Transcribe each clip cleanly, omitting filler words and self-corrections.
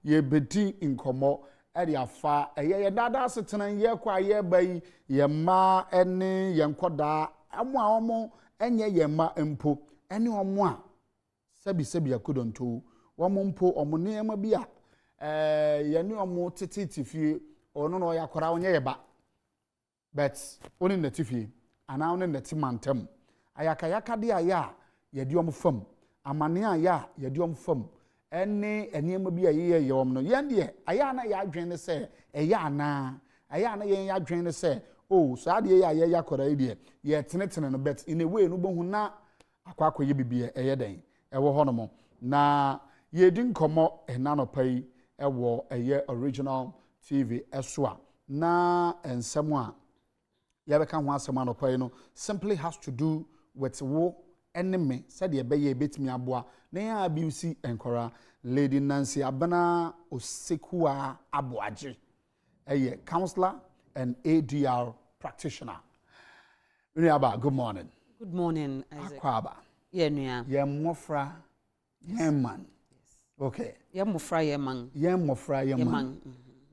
ye bedi nkomo e de afa ye dada setena ye kwa ye bai ye ma ene ye nkoda amo a omo enye ye ma empo ene omo a sebi akodonto womo mpo omo ne ma bi a ye ne omo tetetifie ono no yakora onye ye ba but oni natifie ana oni natimantem ayaka de aya ye de omo fam amane aya ye de omo fam ene enema bi aye ye om no yen de aya na ya adwen ne se eya na aya na yen ya adwen ne se oh so ade ya ye yakora ide ye tenetene no bet in a way no bohu na akwakoye bibie eye den ewo ho no mo na ye di nkomo enanopai ewo eye original TV eswa na ensemo a ya beka ho asem anopai no simply has to do with wo enemy said ye beye betimi aboa na ya BC enkora Lady Nancy Abena Osekua Aboagye eye counselor and ADR practitioner. Aba, good morning. Good morning, Isaac. Akwaba. Yeah, Nia. Ye mofra yeman. Okay. Ye mofra yeman. Ye mofra yeman.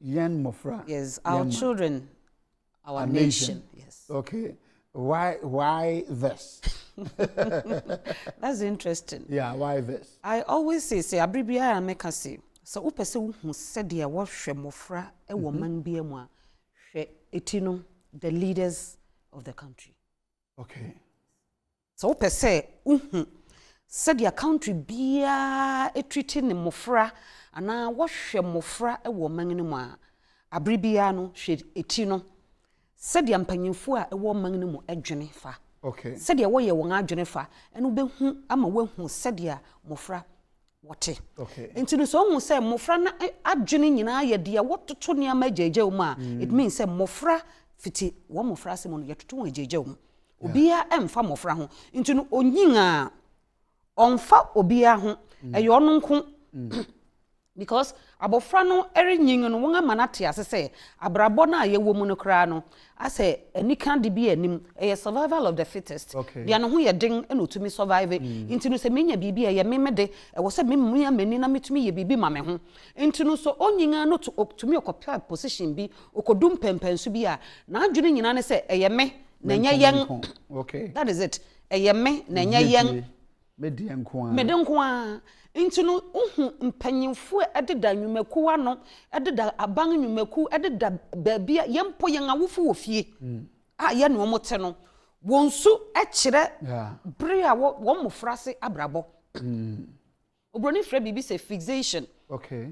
Yen mofra. Yes, our children, our nation. Yes. Okay. Why this? That's interesting. Yeah, why this? I always say abribia I make say so upese hu said ya wo hwe mofra e wo man bia mu a hwe etino the leaders of the country. Okay. So upese hu said ya country bia etreating ne mofra ana wo hwe mofra e wo man ne mu a abribia no hwe etino said ya mpanyimfo a e wo man ne mu edwene fa. Okay. Said ya wo ye won adwene fa eno be hu ama wo hu said ya mofra wote. Okay. Into so hu say mofra na adwene nyina ye de wototo ne ama jeje wo ma it means say mofra fiti wo mofra se mo no yetoto wo jeje wo obia emfa mofra ho into no onyinga onfa obia ho eyo ono nko because abofra no erinyin no won amanate asese abrabo na ye wo mu no kra no ase anika de bi anim e survival of the fittest bia no ho ye den e no tumi survive into no se menya bibi e ye memede e wo se memmu ya mani na metumi ye bibi ma me ho into no so onyinga no to tumi okopia position bi okodum pempensu bi a na adwene nyina ne se e ye me na nya yen okay that is it e ye me na nya yen mede nko a into no mpanyimfo ededa nwumaku ano ededa aban nwumaku ededa baabia yempo yen awofo wo fie a ye ne omote no wonsu ekire bre a wo mofrase abrabo obroni fra bibi say fixation. Okay.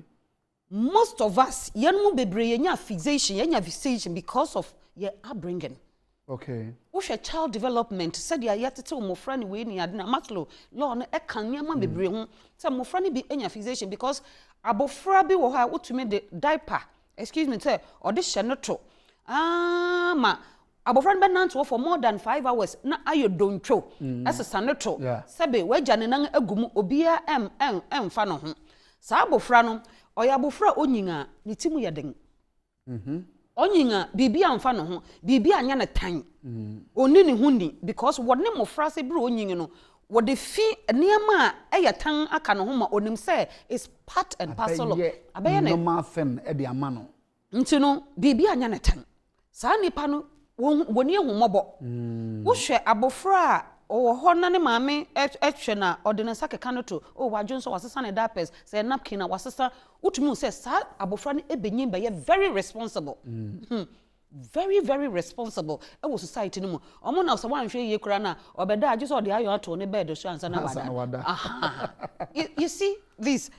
Most of us yenmu bebre yenya fixation because of your upbringing. Okay. What's your child development? Said ya yatete umofra ni we ni adina Maslow law na e kan nyama bebre ho. Say umofra ni bi enya fixation because abofra bi wo ha utumi de diaper. Excuse me, say or this shenoto. Ma abofra ni be nanto for more than 5 hours na ayo dontwo. As a sanoto. Sebe we jane nan agum obia fa no ho. Sa abofra no oya abofra onyinga ni timu ya den. Onyinga bibi amfa no ho bibi anya na tan oni ne huni because wone mofra se bro onyinga no wode fi niam a eya tan aka no ho ma onim say is part and parcel of abeye ne normal thing e de ama no nti no bibi anya na tan sa nipa no woni ehumobo wo hwe abofra o ho na ne maame ehwe na ordinance akeka no to o wadwon so wasesa ne diapers say napkin na wasesa utumi say sa abofra ne ebenyim be very responsible very very responsible e wo society no mu omo na so wanhwe ye kura na obeda age so de ayo ato ne bed so ansa na wada you see this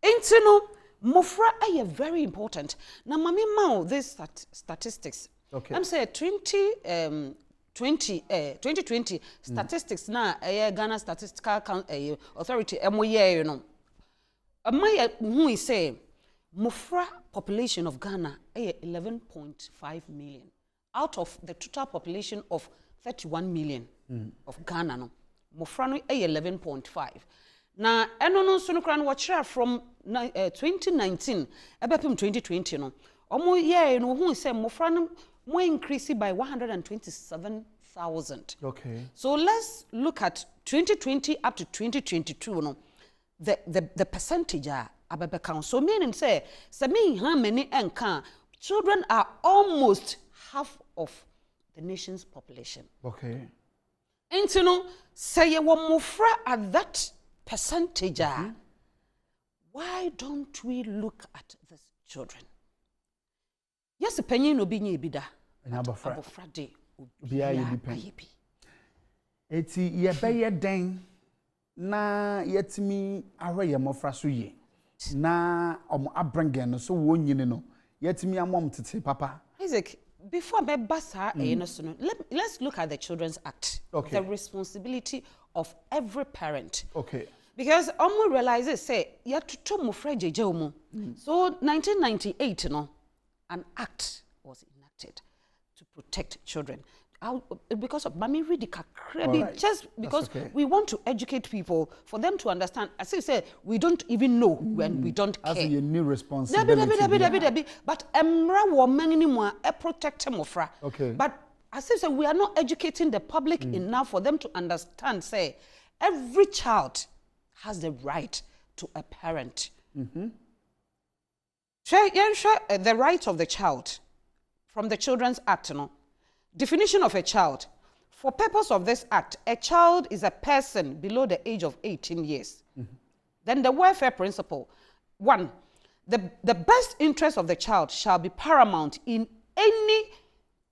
intino mofra very important na mami ma this statistics. Okay. I'm say 2020 statistics na Ghana Statistical Authority MOye you know amaya who say mofra population of Ghana 11.5 million out of the total population of 31 million of Ghana no mofra no 11.5 na eno no so no kra no watchera from 2019 ebepem 2020 no omo ye no who say mofra no more increased by 127,000. Okay. So let's look at 2020 up to 2022. No, the percentage abebe so meaning say me how many enka children are almost half of the nation's population. Okay. And you know, say you want more at that percentage. Why don't we look at these children? Yes, a penny no be ni bida. Abofra de Bia ye bi. Eti ye be ye den na yetimi ahwe ye mofra so ye. Na omo abrangen no so wo nyine no yetimi amom tete papa. Isaac, before me basa let's look at the Children's Act. Okay. The responsibility of every parent. Okay. Because omo realizes say ya to mofra jeje omo. So 1998 no an act was enacted to protect children. Because of Mami Ridika, just because we want to educate people for them to understand. As you said, we don't even know when we don't care. As a new responsibility. But Emra woman anymore protect them ofra. Okay. But as you said, we are not educating the public enough for them to understand. Say, every child has the right to a parent. Share the right of the child from the Children's Act, no? Definition of a child. For purpose of this act, a child is a person below the age of 18 years. Then the welfare principle. 1, the best interest of the child shall be paramount in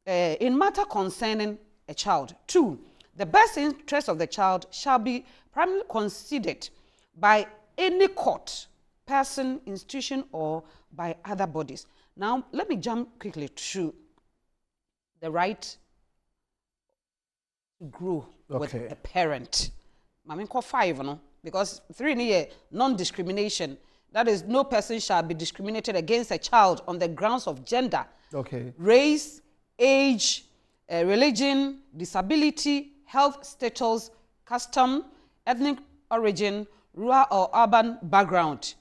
matter concerning a child. 2, the best interest of the child shall be primarily considered by any court, person, institution, or by other bodies. Now, let me jump quickly to the right to grow with a parent. Mami call 5, no? Because 3 in non-discrimination. That is, no person shall be discriminated against a child on the grounds of gender, race, age, religion, disability, health status, custom, ethnic origin, rural or urban background,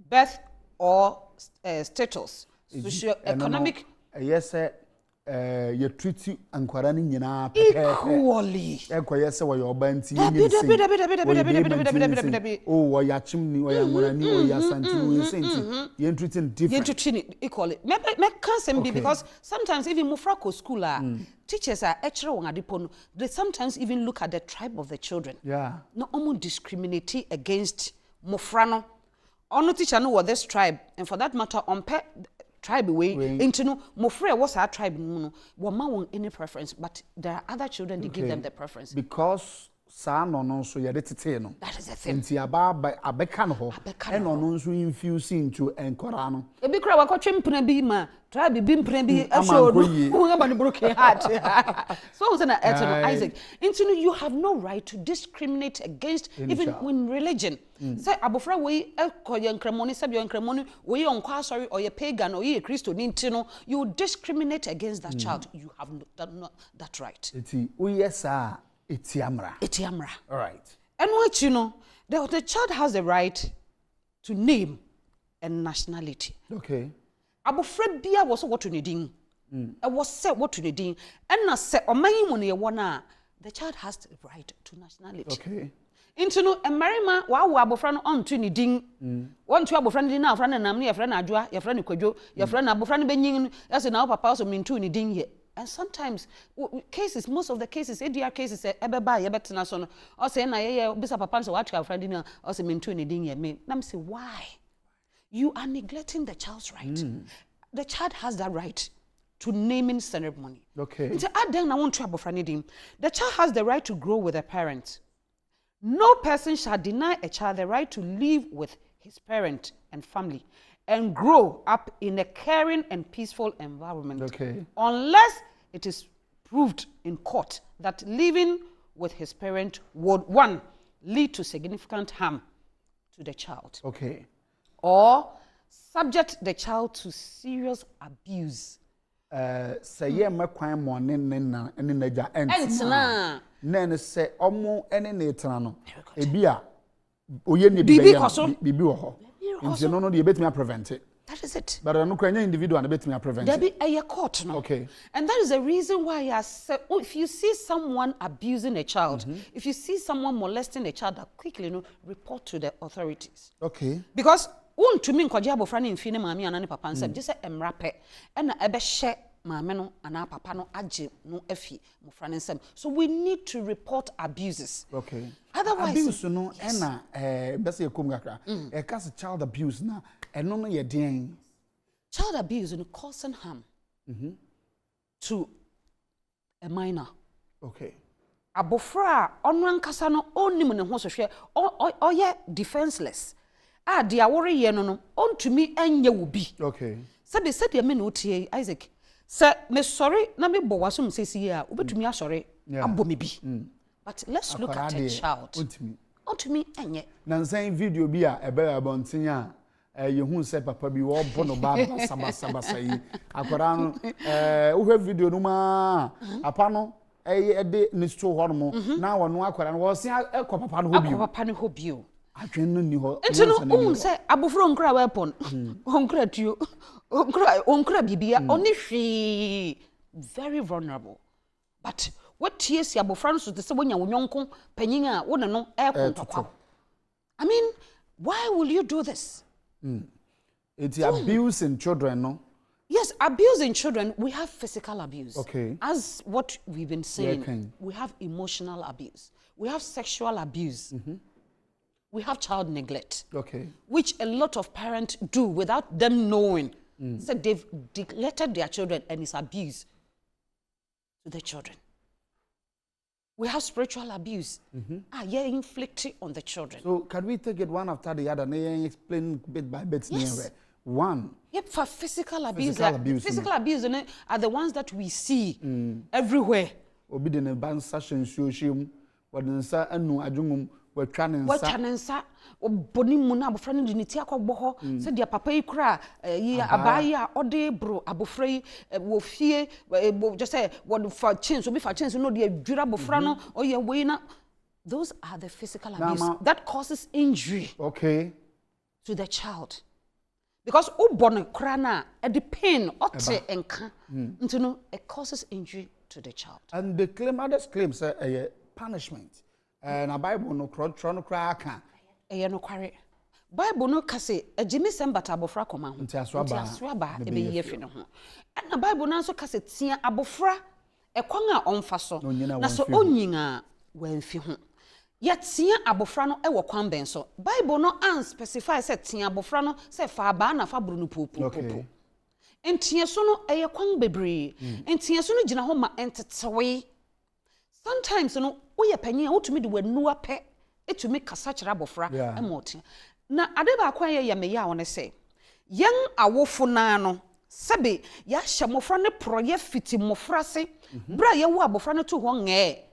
birth or status, socio-economic. Yes, sir. You treat ankwara ni nyina equally. Ekwa se wo yo banti yin oh wo ya chimni wo ya ngorani wo ya santi wo senti you treating different. You treating equally. Me can be because sometimes even mufrako school teachers are actually won adipo, they sometimes even look at the tribe of the children. Yeah. No almost discriminate against mufrano. Ono teacher no this tribe, and for that matter on tribe way into no mofre was our tribe no won any preference, but there are other children they give them the preference because sa no so ye tete no that is the thing nti abeka no ho e no no so infuse into enkora no e bi kra wa kwatwe mpena bi ma tribe bi mpena bi afro no aba no broken heart so was an Isaac into you have no right to discriminate against even when religion say abofra we ekoye nkramoni sabi nkramoni we onkwa sorry or ye pagan or ye Christo nti no you discriminate against that child. You have not that right. Eti uyesa etiamra. All right. And what you know, the child has the right to name and nationality. Okay. Abofra bia was what to needing. I was said what to needing. And na say omanyi mu ne wona, the child has the right to nationality. Okay. Into no emarima wa abofra no on to needing. One to abofra no na afra na nam ne afra na adwa, afra ne kwadwo, afra na abofra no benyin, as na papa so mintu needing here. And sometimes cases, most of the cases, ADR cases, ebeba yebetena so no. Or say na ye bisa papa so what your friend in or say mintu ni din ye me. Nam say why? You are neglecting the child's right. The child has that right to naming ceremony. Okay. Nti aden na won to abofra ni din. The child has the right to grow with a parent. No person shall deny a child the right to live with his parent and family and grow up in a caring and peaceful environment. Okay. Unless it is proved in court that living with his parent would, 1, lead to significant harm to the child. Okay. Or subject the child to serious abuse. Say ye makwan mo ne naja entina. Nen say omo ene ne tena no. Ebia oye ne bibi wo ho. Nti no dey betimi prevent it. That is it. But no kwanya individual na betimi prevent it. There be a court no. Okay. And that is the reason why if you see someone abusing a child, if you see someone molesting a child, that quickly report to the authorities. Okay. Because won to me nkwaje abofra ne mfi ne maame ana ne papa nsem je se emrape e na ebe hye maame no ana papa no age no afi mofra ne nsem. So we need to report abuses. Okay. Otherwise abuse no na bese ekom gakra e cause child abuse na eno no ye den. Child abuse no causing harm to a minor. Okay. Abofra ono ankasa no onim ne ho so hwe oye defenseless. Dia wore ye no ontumi enye wo bi. Okay. Sabe me no tie Isaac. Se me sorry na me bo wasom sesi a obetumi asore abo me bi. But let's look at a child. Ontumi enye. Na nsan video bi a ebe abonten a yehu se papa bi wo bo no ba basa yi. Akwara no wo hwe video no ma apa no de ni sto ho no na wono akwara no wo se ekọ papa no hobi. Akọ papa no hobi o. Atwen no ni ho. Ntino say abofro nkra weapon. Onkra tuo. Onkra bibia oni hwe very vulnerable. But what tears ya abofra no so te se wonya wonyonko panyin a wo ne no ekọ. I mean, why will you do this? It's abuse in children, no? Yes, abuse in children, we have physical abuse. Okay. As what we've been saying, we have emotional abuse. We have sexual abuse. We have child neglect. Okay. Which a lot of parents do without them knowing. So they've neglected their children and it's abuse to the children. We have spiritual abuse. Inflicted on the children. So can we take it one after the other and explain bit by bit? Yes. One. Yep, for physical abuse. Physical abuse are the ones that we see everywhere. Obi de ne bansa shensuoshim, wadensa anu adwumum, watwanensa obonimu na abofra ne diniti akogbo ho se dia papa yi kura yi abayi a ode bro abofra yi wo fie just say what for change obi for change no dia dwira abofra no oye we na. Those are the physical abuse that causes injury to the child. Because ubone kura na the pain ote enka ntino it causes injury to the child. And the claim others claim say punishment. Na Bible no kro no kra aka no kware Bible no kase agimi sembata abofra koma ho nti aso aba ebe yefi ne ho na Bible na so kase tia abofra ekwan a onfa so na so onyinga wanfi ho ya tia abofra no ewo kwan ben so Bible no an specify say tia abofra no say fa aba na fa buru no popo entia so no eye kwan bebre entia so no gina ho ma entetewe. Sometimes no we panyin a wotumi de wanu ape etumi kasa kira abofra emote na ade ba kwa ye me ya wona se yen awofo na no sebe ya hye mofra ne proye fiti mofra se bra ye wo abofra ne to ho nge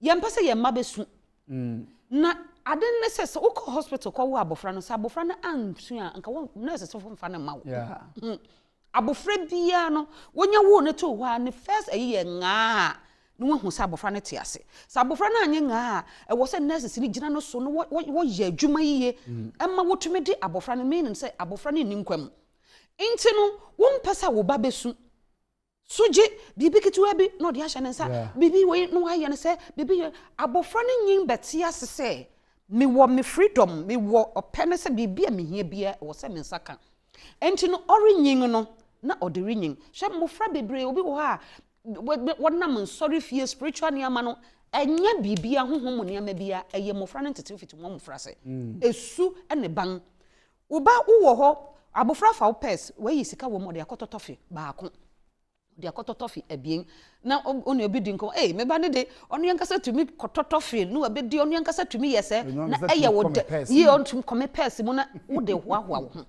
ye mpese ye mma besu na ade ne se wo ko hospital ko wo abofra no se abofra ne ansu a nka wo nurse so mfa ne ma wo abofra bia no wonya wo ne to ho a ne first ayi ye nga no hu sa abofra ne tiase sa abofra na anye nga e wo se nurses ni gina no so no wo ye adwuma yiye emma wotumi di abofra ne meaning say abofra ne ninkwam enti no wo mpesa wo ba besu suje bibi kitwa bi no de ahye ne nsa bibi we no aye ne se bibi abofra ne nyin betia se me wo me freedom me wo opene se bibi a me hia bia wo se me nsaka enti no ori nyin no na odiri nyin hwe mofra bebre obi wo ha wonam sorry fie spiritual niama no enya bibia honhom niama bia eye mofra no tete fiti mofra se esu ene ban uba wo ho abofra fa pes we yisika wo mo de akototofe baako de akototofe abien na oni obi di nko me ba ne de onu yankasa tumi kototofe no abedi onu yankasa tumi yese na eye wo de ye ontum come pes mu na wo de hoahoa wo.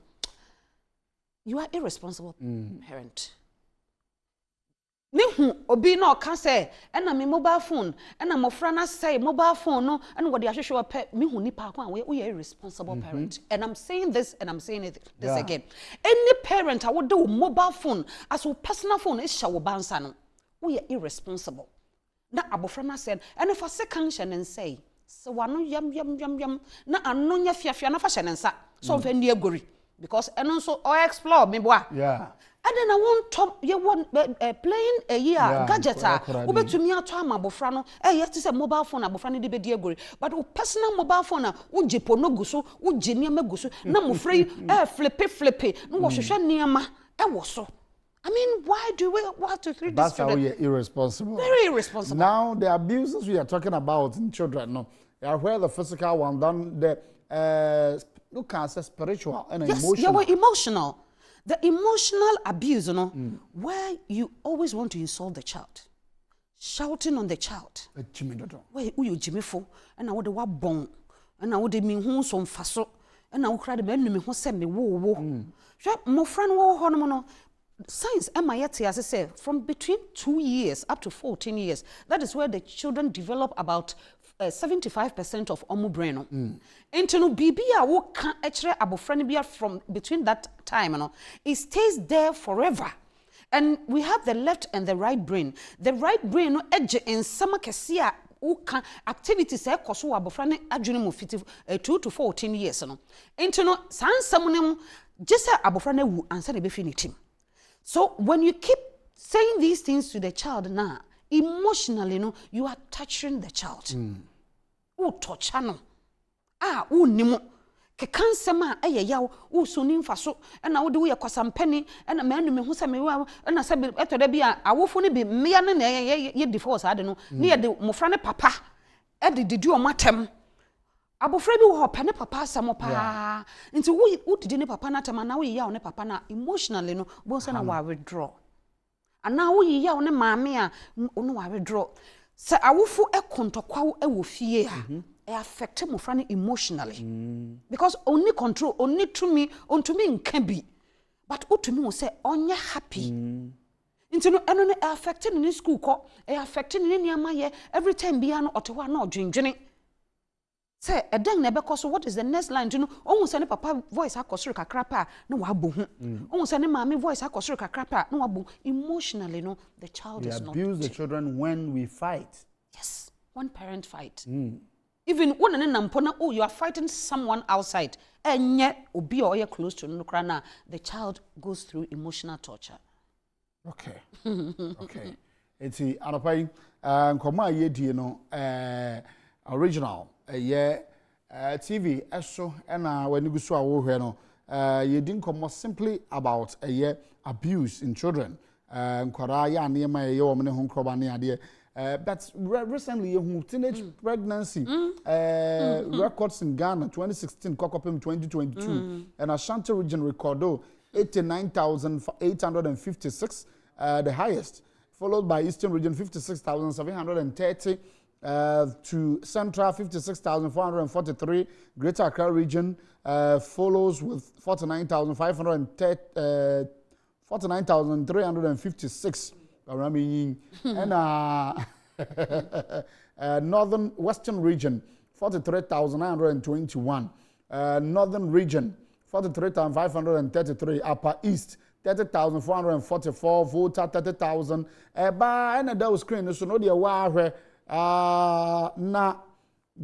You are irresponsible parent. Nihu obi na oka say na me mobile phone na mofra na say mobile phone no and what they ahwehwe pe me hu nipa akwa we are irresponsible parent. And I'm saying this and I'm saying this again. Any parent I would do mobile phone as a personal phone is shawo bansa no we are irresponsible. Na abofra na say and if a second and say so wano yam na anu nya fiafia na fa hye nsa so fa ndi agori because eno so o explore me boa And then I want top you want playing a year gadget ube to me ato ama abofra no yes say mobile phone abofra no de be die agori but o personal mobile phone na wo jepo no guso wo je niam guso na mofra flippy no wo hwehwe niam wo so. I mean, why do we want to treat That's these children? how you're irresponsible. Very irresponsible. Now, the abuses we are talking about in children, no, they are where the physical one done, the look at spiritual and emotional. Yes, you were emotional. The emotional abuse, you know, where you always want to insult the child, shouting on the child. Where you Jimmy for, and I would have bone, and I would have been home some faso, and I would cry the men who send me woo. My friend, wo science MIT, as I say, from between 2 years up to 14 years, that is where the children develop about 75% of omu brain. Into no bibia wo kan echere abofrani bia from between that time, it stays there forever. And we have the left and the right brain. The right brain no edge in some kesia uka activities ekoso abofrani adwene mo fiti 2 to 14 years no. Into no san samunem just abofrani wu ansa de be finitim. So when you keep saying these things to the child now, emotionally, you are touching the child. O touch no. O nimo. Ke kansema yaw o sonim faso na wo de wo yakosam pani na manu me hu se me wa na se etode bia awofo ne bi mmea ne na ye divorce ade no ne ye de mofra ne papa e de didi o matem. Abofra bi wo pene papa asamo pa nti wo didi ne papa na tema na wo yaw ne papa na emotionally no bo se na wa withdraw ana wo yaw ne maame a no wa withdraw se awofo ekontokwa wo wo fie a e affect mofra ne emotionally because only control only to me nka bi but otumi wo se onye happy nti no eno ne affect ne school ko e affect ne niama ye every time bia no otewa na odwendwene. Say, a dang never cost. What is the next line? You know, almost any papa voice I cost a crapper, no wabu. Almost any mammy voice I cost a crapper, no wabu. Emotionally, no, the child is not. We abuse the children when we fight. Yes, one parent fight. Even one and nampona, oh, you are fighting someone outside, and yet, obi or you're close to Nukrana, the child goes through emotional torture. Okay. Okay. It's the Anapai, Koma Yedi, original. TV eso na when you so awo hwe no you didn't come simply about abuse in children nkora ya na ma ye wo mne ho nkroba na ade but recently you teenage pregnancy records in Ghana 2016 kokopem 2022 and Ashanti region recordo 89,856 the highest, followed by Eastern region 56,730 to Central 56,443, Greater Accra region follows with 49,356. And Northern Western region 43,921, Northern region 43,533, Upper East 30,444, Volta 30,000. And that was screen so no dia where na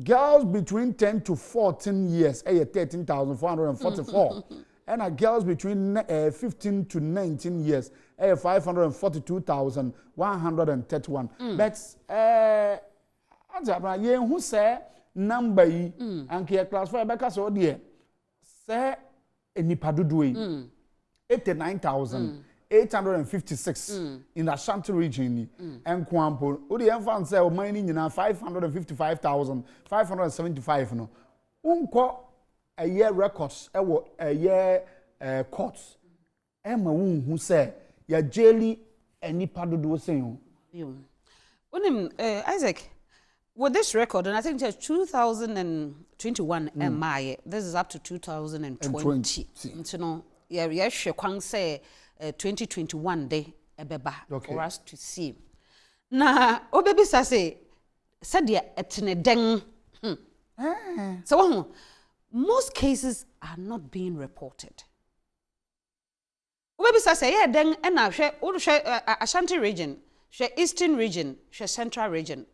girls between 10 to 14 years 13,444 and girls between 15 to 19 years 542,131 but ye who say number yi anke class 4 beka so de say enipa dodo yi 89,856 in the Ashanti region and Kwampo. Odi enfan say o man ni nyina 555,575 no. Unko a year records e wo a year courts. E ma who say ya jeli enipa dodo sen yo. Isaac, with this record, and I think it's 2021 this is up to 2020. You know, yeah, she can say 2021 day ebeba for us to see. Na obebi say said ya etne den. So most cases are not being reported. Obebi say yeah den na hwe Ashanti region, hwe Eastern region, hwe Central region.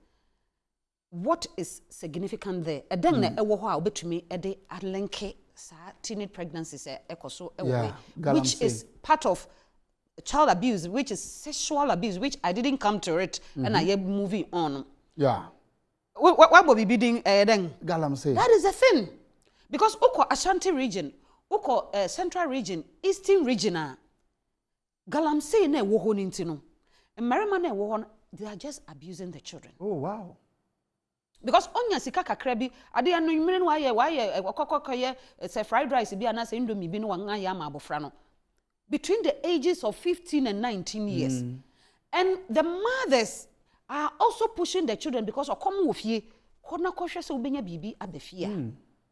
What is significant there? Den na ewo ho a obetumi e de alenke teenage pregnancies ekoso which is part of child abuse, which is sexual abuse, which I didn't come to it, and I am moving on. Yeah. What will be bidding then? Galam say. That is the thing. Because Oko Ashanti region, Oko Central region, Eastern region, Galam say ne wohon intino. And Marimane wohon, they are just abusing the children. Oh, wow. Because onya sika kakrebi ade anu imren why kokokoye say fried rice bi ana say indomie bi no wanga ya ma abofra no between the ages of 15 and 19 years. And the mothers are also pushing the children because okom wo fie kona kohwe se obenya bibi abefia.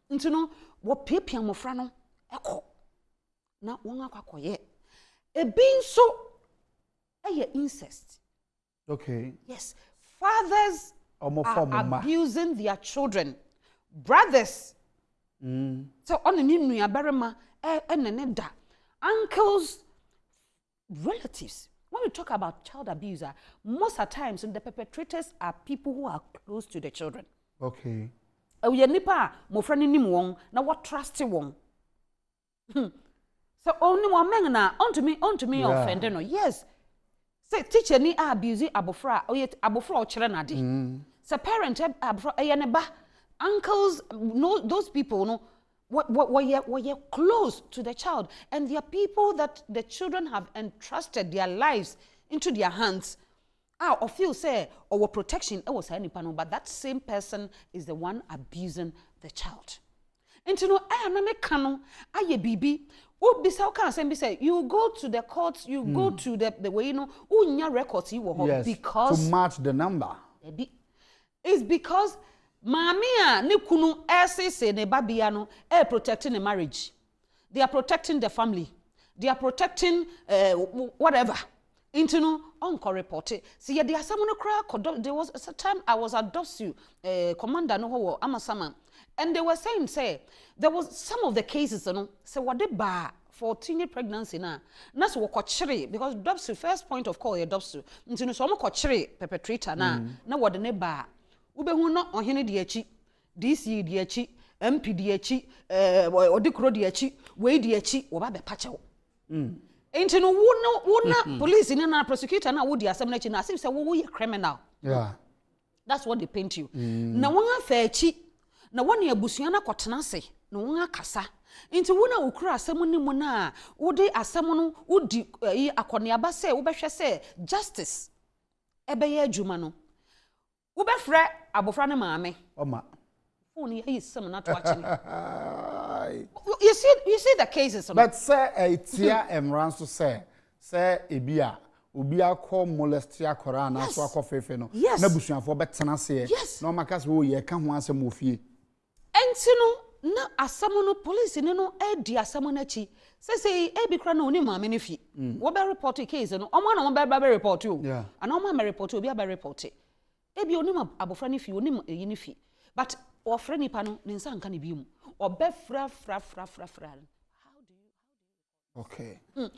Nti no wo piapia mofra no eko na won akwakoye ebi nso eye incest. Okay. Yes, fathers are abusing their children. Brothers. So on the new barema and uncles, relatives. When we talk about child abuse, most of the times the perpetrators are people who are close to the children. Okay. We nipa mo friend ni mo na what trust one. So only one man na onto me offending no. Yes. Say teacher ni abuse abofra o chere na de. So parent abofra uncles, no, those people no were close to the child, and they are people that the children have entrusted their lives into their hands. Or feel say or protection was any panel, but that same person is the one abusing the child. And to know aye bibi. Say you go to the courts, you go to the way unya records yes, because to match the number. It's because mamia ne kunu say ne babia no protecting the marriage. They are protecting the family. They are protecting whatever. Into no uncle reported. See, there are someone cry. There was a time I was at Dosu, commander no Amasama, and they were saying, say, there was some of the cases, say what they bar for teenage pregnancy now. That's what kochiri because Dosu first point of call your Dosu. Into no some kochiri perpetrator now. Now what the bar. Ube who not on hene diachi, DC diachi, MP diachi, odikro diachi, way diachi, obabe pacho. Ain't no wuna police in a prosecutor now would the assembly na say we criminal. Yeah. That's what they paint you. Na wanga fechi na wani abusuana kwatena se na wanga kasa. Into wuna ukura asemu ni mu na wode asemu no wodi akoniaba se wobehwe se justice ebeye adwuma no. Ubefre abofra ne maame. Oma. Phone is some not watching. You see the cases. But say a tia emrans to say ebia ubia call molestia korana so akofefe no. Na busuafo betena se. No makas wo ye ka ho asem ofie. Enti no na asem no police ni no di asem na chi. Say e bi kra na oni maame ne fi. Wo be report case no. Omo na wo be report you. And omo ma report obi be report. Ebi onim abofra ne fi onim eyi ne fi but ofra nipa no ne nsa nka ne bi mu obefra fra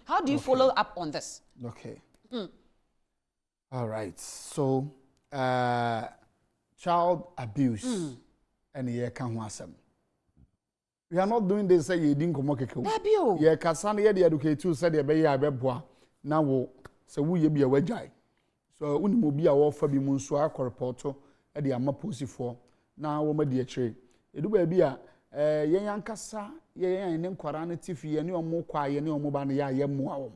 how do you follow up on this? Okay. All right, so child abuse and ye kan ho asem. We are not doing this say ye din komo keke. Ye kasa na ye dey educate you say dey be ye abeboa na wo say wo ye bia wagyae. So unimo bi a wo fa bi mu nso akɔreporto e de ama posifo na wo ma de akire edu ba bi a yen yankasa yen ne nkwara ne tifi ye ne omo kwa ye ne omo ba ne ya moa wo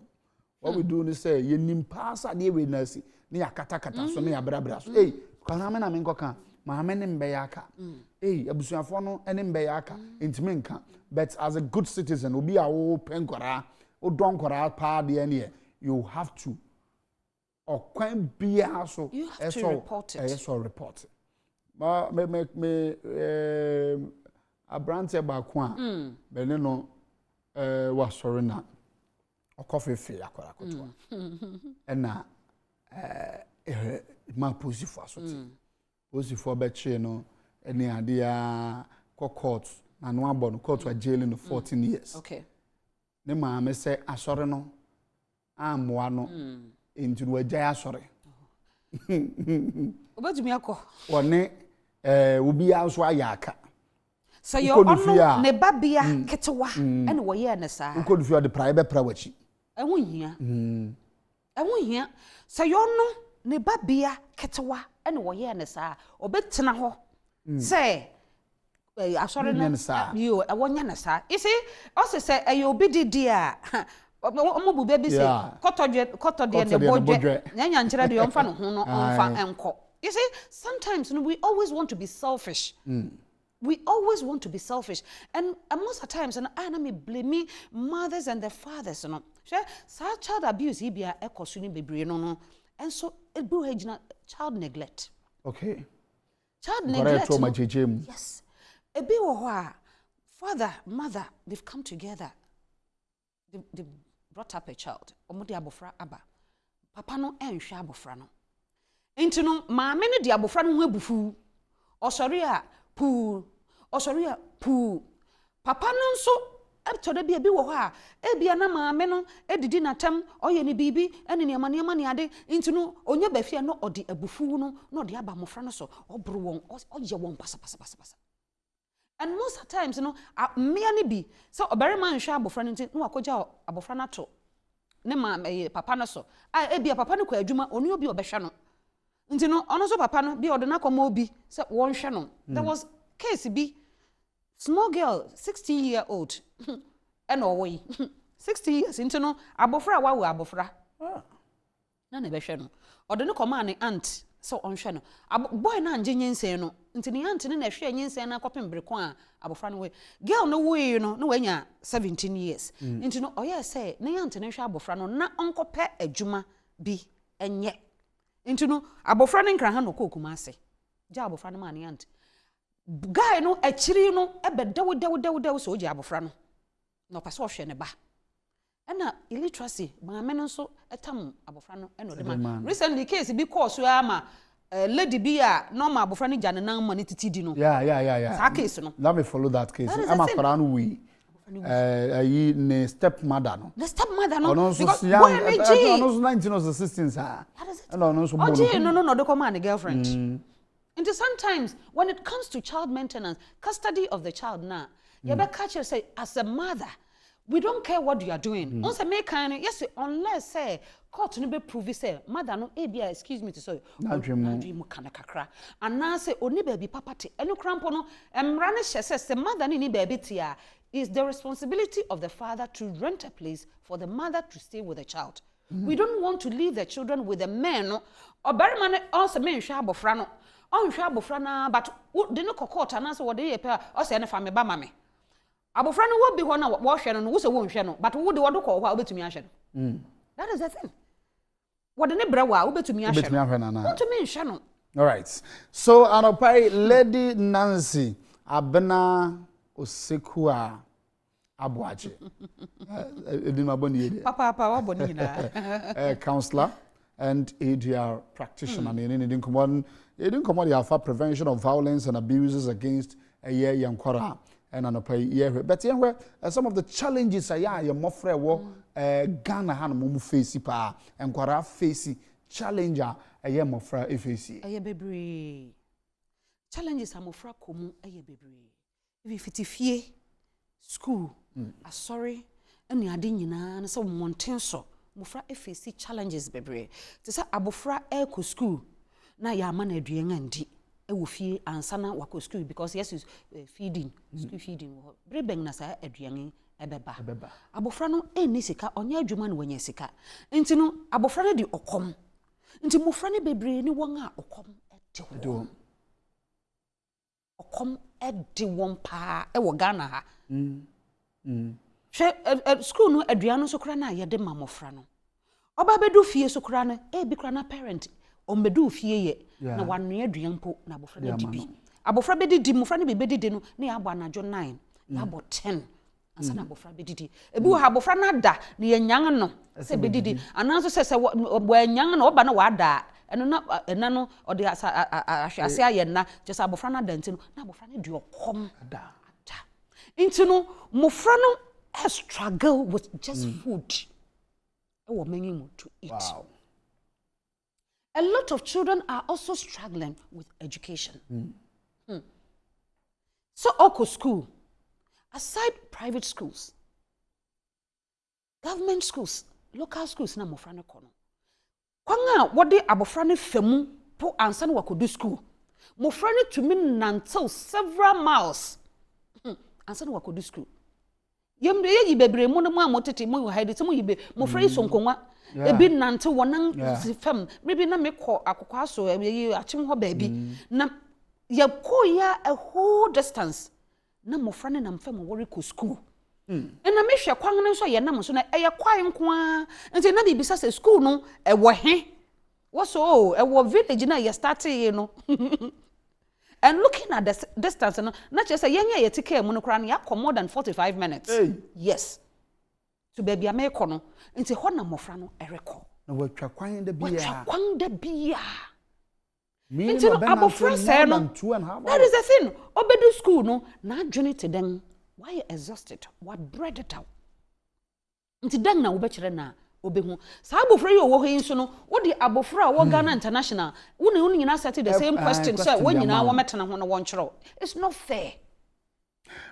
what we do ni say ye nimpa asa de we na si ne yakata so ne ya brabra so kwa me na me nkoka ma me ne mbe ya aka abusuafo no ne mbe ya aka ntime nka but as a good citizen obi a wo penkwara wo donkwara pa de ne you have to or can be also you have to report it. Yes, or report it. Me a brand ba kwa bene no was sorry na o coffee fee akwara kotwa na ma posifo asoti posifo be che no ene ade a court na no abon court wa jail no 14 years. Okay. Ne ma me say asore no amoa no into the Jaya sorry. Obetumi akọ. One obi anso ayaka. So your ono ne babia ketewa ene wo ye ne saa. Ukodu fi the private prawachi. won't hear. I won't hear. So you know, ne babia ketewa, and what year, Nessa, or bet Tenaho. Say, I'm sorry, you, I want Yanasa. You see, also say, you'll be dear. Omo baby say, Cotto de and the budget, Nyan Chera de Onfan, Honfa, and Co. You see, sometimes we always want to be selfish. We always want to be selfish. And most of the times, and I may blame me, mothers and their fathers. Such child abuse, he be a echo-swinging baby, no. And so it be child neglect. Okay. Child neglect. Yes. A be father, mother, they've come together. They brought up a child. Omodi abofra aba. Papa no enhwe abofra no. Enti no ma me ne di abofra no ho abufu. Osori a pu. Osori a pu. Papa no nso epto da bi wo ho a ebia na ma me no edidi natam oye ni bibi ene ne ma ne ade. Enti no onya ba fie no odi abufu no na odi aba mofra no so obro won oye won pasa. And most of the times, me and be so a very man shall be friend no akoja abofra to ne ma papa no so e bia papa no kwa adwuma oni obi obehwe no nti no ono so papa no bi odena koma obi se won hwe no there was case bi small girl 16-year-old and away 60 years nti no abofra wa abofra na ne behwe no odene koma ne aunt so on hwe no boy na anje nyensen no nti ne aunt ne na hwe nyensen na kopem breko a abofra no we girl no we no wanya 17 years nti no oye say ne aunt ne hwe abofra no na onkope adwuma bi enye nti no abofra ne nkra ha no kokuma ase ja abofra no ma ne aunt guy no akiri no ebe dawo so oje abofra no no paso hwe ne ba ena illiteracy maame no so etam abofra no eno de man recently case bi course ama lady bi a normal abofra no jane nan ma ne titidi no yeah that case no let me follow that case am afara no we yi ne stepmother no the stepmother no because no so 19 or 16 ah no so no de come and girlfriend and sometimes when it comes to child maintenance custody of the child now you better catch you say as a mother we don't care what you are doing. Once make kind yes unless say court no be prove say mother no ebia excuse me to say na dream kana kakra and na say oni baby papa te eno crampo no emra ne hye say mother ni baby te a is the responsibility of the father to rent a place for the mother to stay with the child. We don't want to leave the children with the men no oberima ne also me hwe abofra no on hwe abofra na but de no kokota na so wo de ye pe o say ne fa me ba mame abofra no wo bi ho na wo hwe no wo se wo nhwe no but wo de wo do ko ho a obetumi ahwe no that is the thing wo de ne bra wa obetumi ahwe no obetumi nhwe no all right so anopai Lady Nancy Abena Osekua Aboagye edima boni ede papa wa boni na counselor and ADR practitioner in didn't come on the prevention of violence and abuses against a year young kwara and anopai year but yeah some of the challenges are your mofre wo Ghana han mo face pa and kwara face challenger a year mofra face aye bebre challenges amofra komu aye bebre if fitifie school sorry any ade nyina na so monten so mofra face challenges bebre te say abofra eko school na ya ma na aduan andi ewo fie ansana wako school because yes is feeding school feeding brebeng na sa aduan ebeba abofra no eni sika onya adwuma na wanya sika enti no abofra no di okom enti mofra ne bebre ni won a okom ede okom ede won pa ewo Ghana ha school no aduan no so kra na ye de ma mofra no oba bedu fie so kra na bi kra na parent ombedu fie ye na wanwe aduan po na abofra de dibi abofra bedidi mofra ne bedidi no na ya abo anajo 9 ya abo 10 ansa na abofra bedidi ebi wo ha abofra na da na ye nyan no se bedidi ananso se wo nyan no oba na wada eno na ena no ode ahwase aye na just abofra na da ntino na abofra ne de okom da intino mofra no has struggle with just food e wo menyi to eat. Wow. A lot of children are also struggling with education. So, Oko school, aside private schools, government schools, local schools na mmɔfra no kɔ no kwan a wɔde abɔfra no femu po ansa no wakɔdu school mmɔfra no tumi nantew several miles ansa no wakɔdu school yɛm de yɛyi bebree mu no mu a motete mu ha de sɛ mu yibe mmɔfra yi so nkonwa ebi nantew wɔnan si fam maybe na mekɔ akɔkɔ aso yi akyem hɔ baabi na yɛkɔ ya a whole distance na mmɔfra no nam fam wɔre kɔ school na mehwɛ kwan no nso yɛ nam so na ɛyɛ kwan nko a nti na bibisa sɛ school no ɛwɔ he wɔso ɛwɔ village na yɛ started no and looking at the distance no na kyerɛ sɛ yɛnyɛ yɛ ticket mu no kora no yɛakɔ more than 45 minutes yes to baby amekɔ no nti hɔ na mmɔfra no ɛrekɔ na watwa kwan da bia nti no abɔfra sɛ no that is the thing obedu school no na adwene te den why you exhausted what bread it out nti dan na wobɛkyerɛ na obehu saa abɔfra yi owo hɔ nso no wodi abɔfra a wɔ Ghana International wo nyina set the same question so wo nyina wo metena ho no wɔnkyerɛ it's not fair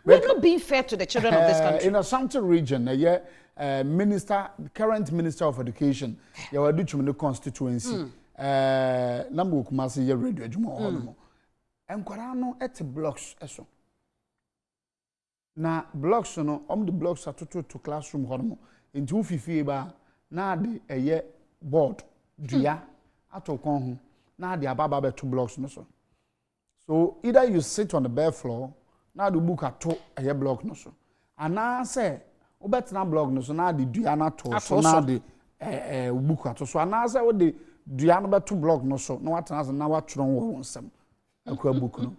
we're not being fair to the children of this country in a Ashanti region current minister of education ya wadu twum constituency number Kumasi ye radio adwuma hɔ no enkwara no et blocks eso na blocks no the blocks atoto to classroom hɔ no nti wo fifie ba na de eye board dua atokon ho na de ababa beto blocks no so either you sit on the bare floor na the book ato eye block no so ana say obetena block no so na de dua na to so na de book ato so ana say wo de dua no beto block no so na watena so na watworo wo nsam akwa book no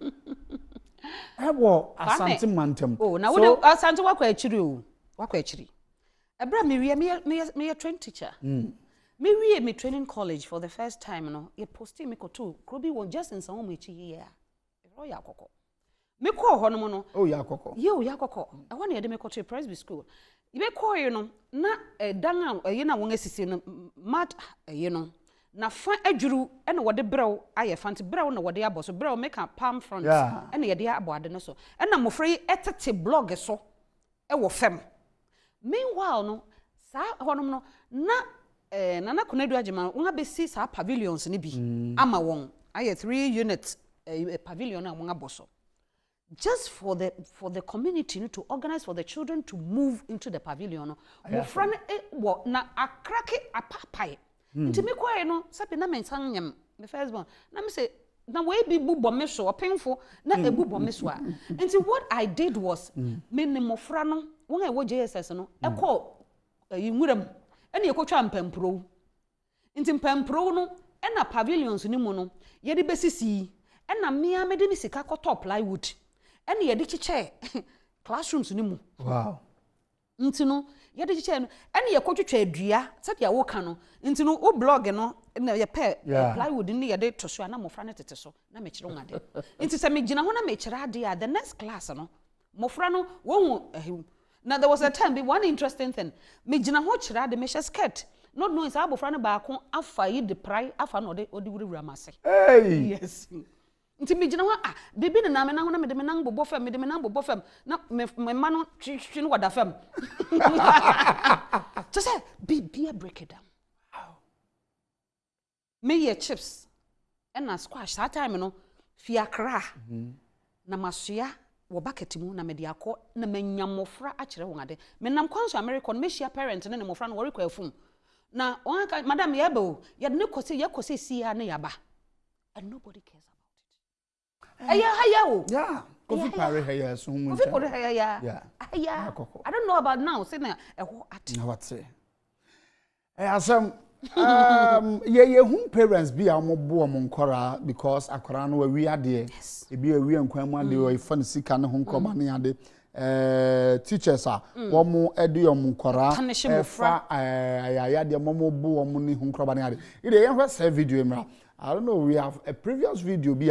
ebo Asante mantem na wo Asante wakwa achiri Abra me train teacher. Me we training college for the first time no. Ye posting me ko to Krobi won just in some echi ye. Ro ya kokko. Me ko ho no no. Oh ya kokko. Ye o ya kokko. E ho na ye de me ko to Presby school. Ye be ko ye no na dan a ye na won asisi no mat ye no. Na fa adwuru e na wode brew aye fanti brew na wode abo so brew make a palm front e na ye de abo ade no so. E na mofra yi etete blog so e wo fam. Meanwhile no sa honom no na nana konadu agema won abesi sa pavilions ni bi ama won aye 3 units pavilion na won aboso just for the community to organize for the children to move into the pavilion no mo fra na akrake apapai nti me kwae no sabi na mensan nyam me first born na me say na we bi bubo me so openfo na ebubo me so a nti what I did was me ne mo fra no won e wo JSS no ekọ nwuram ene ekotwa mpampro nti mpampro no ena pavilions ni mu no ye de besisi ena mia me de ni sika ko top plywood ene ye de chiche classrooms ni mu wow nti no ye de chiche no ene ye kotwetwa adua sadia wo ka no nti no o blog no na ye pe plywood ni ye de to so na mofra ne tete so na me kire ngade nti se me gina ho na me kire ade a the next class no mofra no wo hu now there was a time, one interesting thing. Me jina ho chira de me skirt. Not knowing sa abofra ne ba ko afa yi de prai afa no de odi wuri ramase. Hey. Yes. Nti me jina ho bibi ne na me na ho na me de me nang bobo fam, me de me nang bobo fam. Na me ma no twi no wada fam. So say bibi break it down. Wow. Me ye chips and na squash that time no fiakra. Na masua wo bucket mu na me de akọ na manya mofra a kire won ade me nam kwanso America no me share parent ne mofra no wori kwa afum na on ka madam ye ba o ye de ne kose si ya ne yaba and nobody cares about it aya o yeah coffee pare haya so mu coffee pare haya yeah I don't know about now say na eho ati na what say asam ye hum parents bi a mo bo mo nkora because akora no wi ade e bi wi ankwan mu ade o fa ne sika ne ho nkoma ne ade teachers a wo mo ede yo mo nkora fa ayaya de mo bo wo mo ne ho nkoma ne ade ide ye hwa say video emra I don't know we have a previous video bi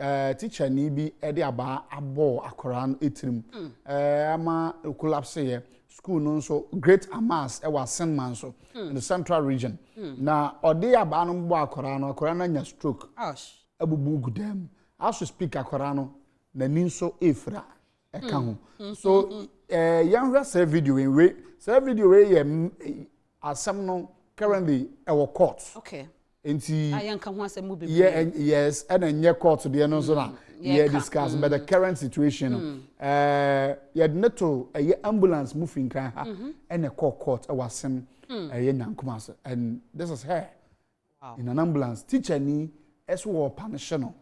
a teacher ni bi ede aba abo akora no etirim ama collapse ye school no so great amas e was Senman so in the central region na ode aba no mbo akora na nya stroke abubu gudam as to speak akora no na ni so efra e ka ho so yan hwa say video we say video we ye asem no currently our court. Okay. Nti I yanka ho asem mu bebe. yeah, yes, and enye court de no so na yeah discuss but the current situation yeah neto ambulance moving kan ha and a court awasem nyankoma so and this is her. Wow. In an ambulance teacher ni eso wo punish no.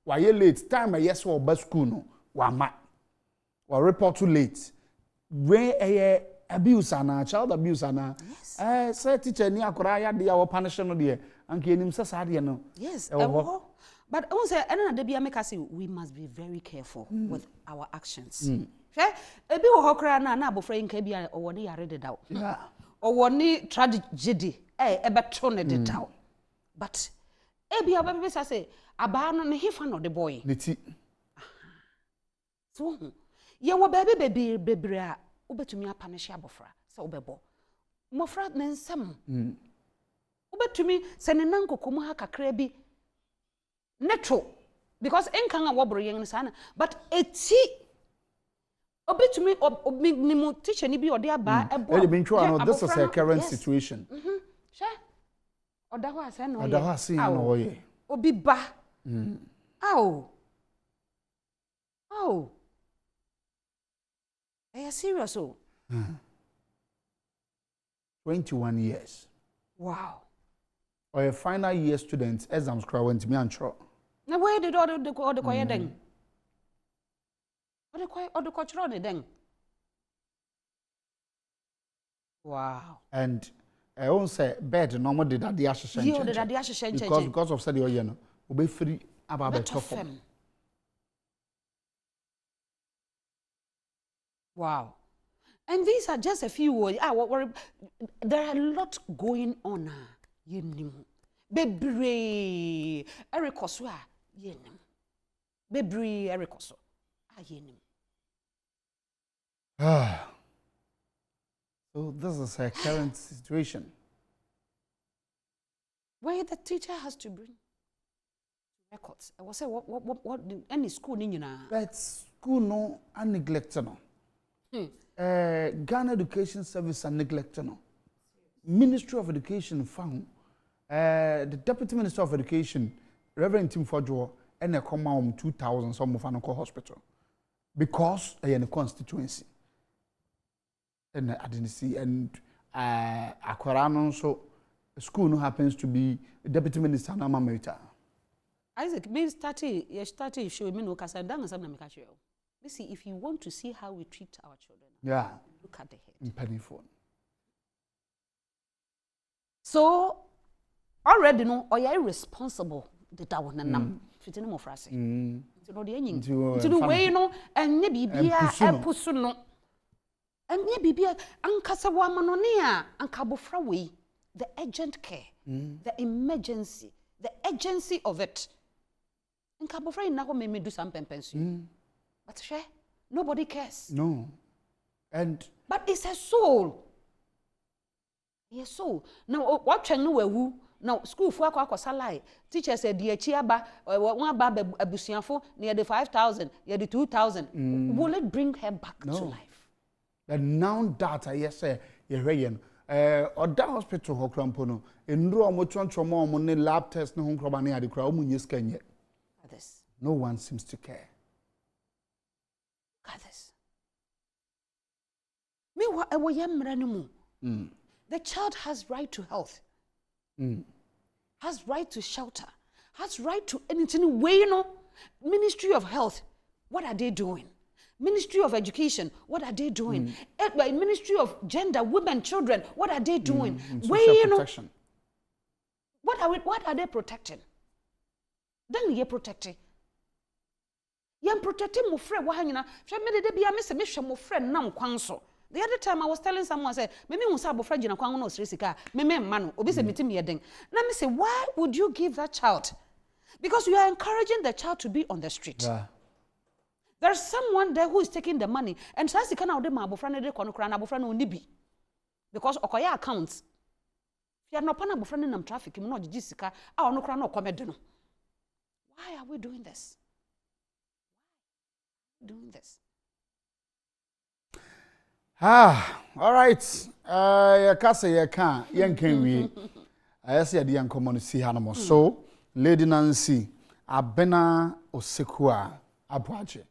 Why late time yes wo ba school no wa ma. Wa report too late. When abuse ana child abuse ana say teacher ni akora ya de ya wo punish no de anke enim say sa de no. Yes. But also, we must be very careful with our actions. Ebi wo hokra na abofra nka bia owo ne yare de daw. Owo ne tragedy ebeto ne de daw. But ebi abebe say aba no ne hefa no the boy. Ne ti. So ye wo bebe bebre a obetumi apanish abofra say obebo. Mofra ne nsam. Obetumi se ne nankokomu ha kakra bi netro because enkan a wobro yen sana but eti obetumi obinimu teacher ni bi ode aba ebo this is a current situation sure oda ho ase no ye obi ba oh serious 21 years wow or a final year student exams cry went me and tro. Na where did all the koye den? All the cultural den. Wow. And I won't say bed normal did that the ashes because of study or be free about the top. Wow. And these are just a few words. There are a lot going on. Yenim bebre erikoso a yenim bebre erikoso a yenim so this is a current situation where the teacher has to bring records. I was say what any school ni nyina but school no and neglect no Ghana Education Service and neglect no Ministry of Education found the Deputy Minister of Education, Reverend Tim Fodjo, and a come 2,000 some of an hospital because I am a constituency. And I didn't see and Aquarano so school no happens to be Deputy Minister Nama Merita. Isaac, me started showing me no kasandang as I'm not making. See, if you want to see how we treat our children, look at the head. Penny phone. So already no or you irresponsible the dawo nanam fitini mo frase nti no de enyin nti no we no enye bibia epusu no enye bibia ankasa wa manone a anka bofra we the urgent care the emergency the urgency of it anka bofra ina ho me do some pempensu but share nobody cares but it's a soul. Yes, so now what can no wu now school for akwa salary teacher said the chiaba one aba abusiafo near the 5,000 near the 2,000 will it bring her back to life? The now data yes sir ye or that hospital ho krampo no enro mo twontromo mo ne lab test no ho nkroba ne ade kra o munye skanye this no one seems to care. Look at this me wa ewo yemra no mu the child has right to health, has right to shelter, has right to anything. Way, you know, Ministry of Health, what are they doing? Ministry of Education, what are they doing? Ministry of Gender, Women, Children, what are they doing? Way, you know, what are they protecting? Then you're protecting. You're protecting my friend. Why you know? Me de be a miss my friend now kwanso. The other time I was telling someone, say, maybe we say abofra gina kwan no sresika, me manu, obi se metim yeden. Let me say, why would you give that child? Because you are encouraging the child to be on the street. Yeah. There's someone there who is taking the money, and says, "Can I do my abofra ne de kono kra na abofra no nibi?" Because okoya accounts. If you are not pana abofra ne nam traffic, you no gigi sika, ah no kra no komede no. Why are we doing this? Why are we doing this? All right. Ya kasa ya kan yen kan wi. Ayese ya de yankomo no si hanamo. So, Lady Nancy Abena Osekua Aboagye.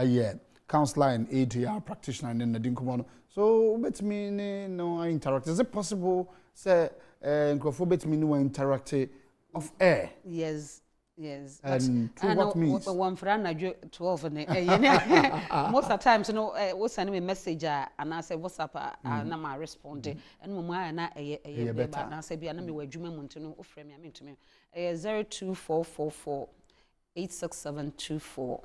Yeah, counselor and ADR practitioner in the dinkomo. So, bet me no interact. Is it possible say nkrofo bet me no interact of air? Yes. And to what means? One for 12 most of the times, you know, we send me a message and I say WhatsApp and I respond. And mama na but I say be anami we dwuma mu no ofre me to me 02444 86724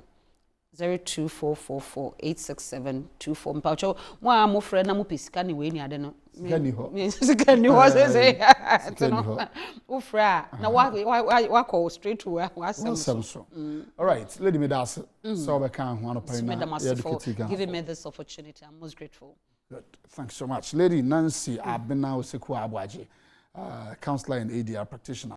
02444 mpacho wa mo frɛ na mo pesika ni we ni ade no sika ni ho say o frɛ na wa call straight to wa some so all right lady me das so we can ho no pay na giving me this opportunity. I'm most grateful. Good, thanks so much. Lady Nancy Abena Osekua Aboagye, counselor and ADR practitioner.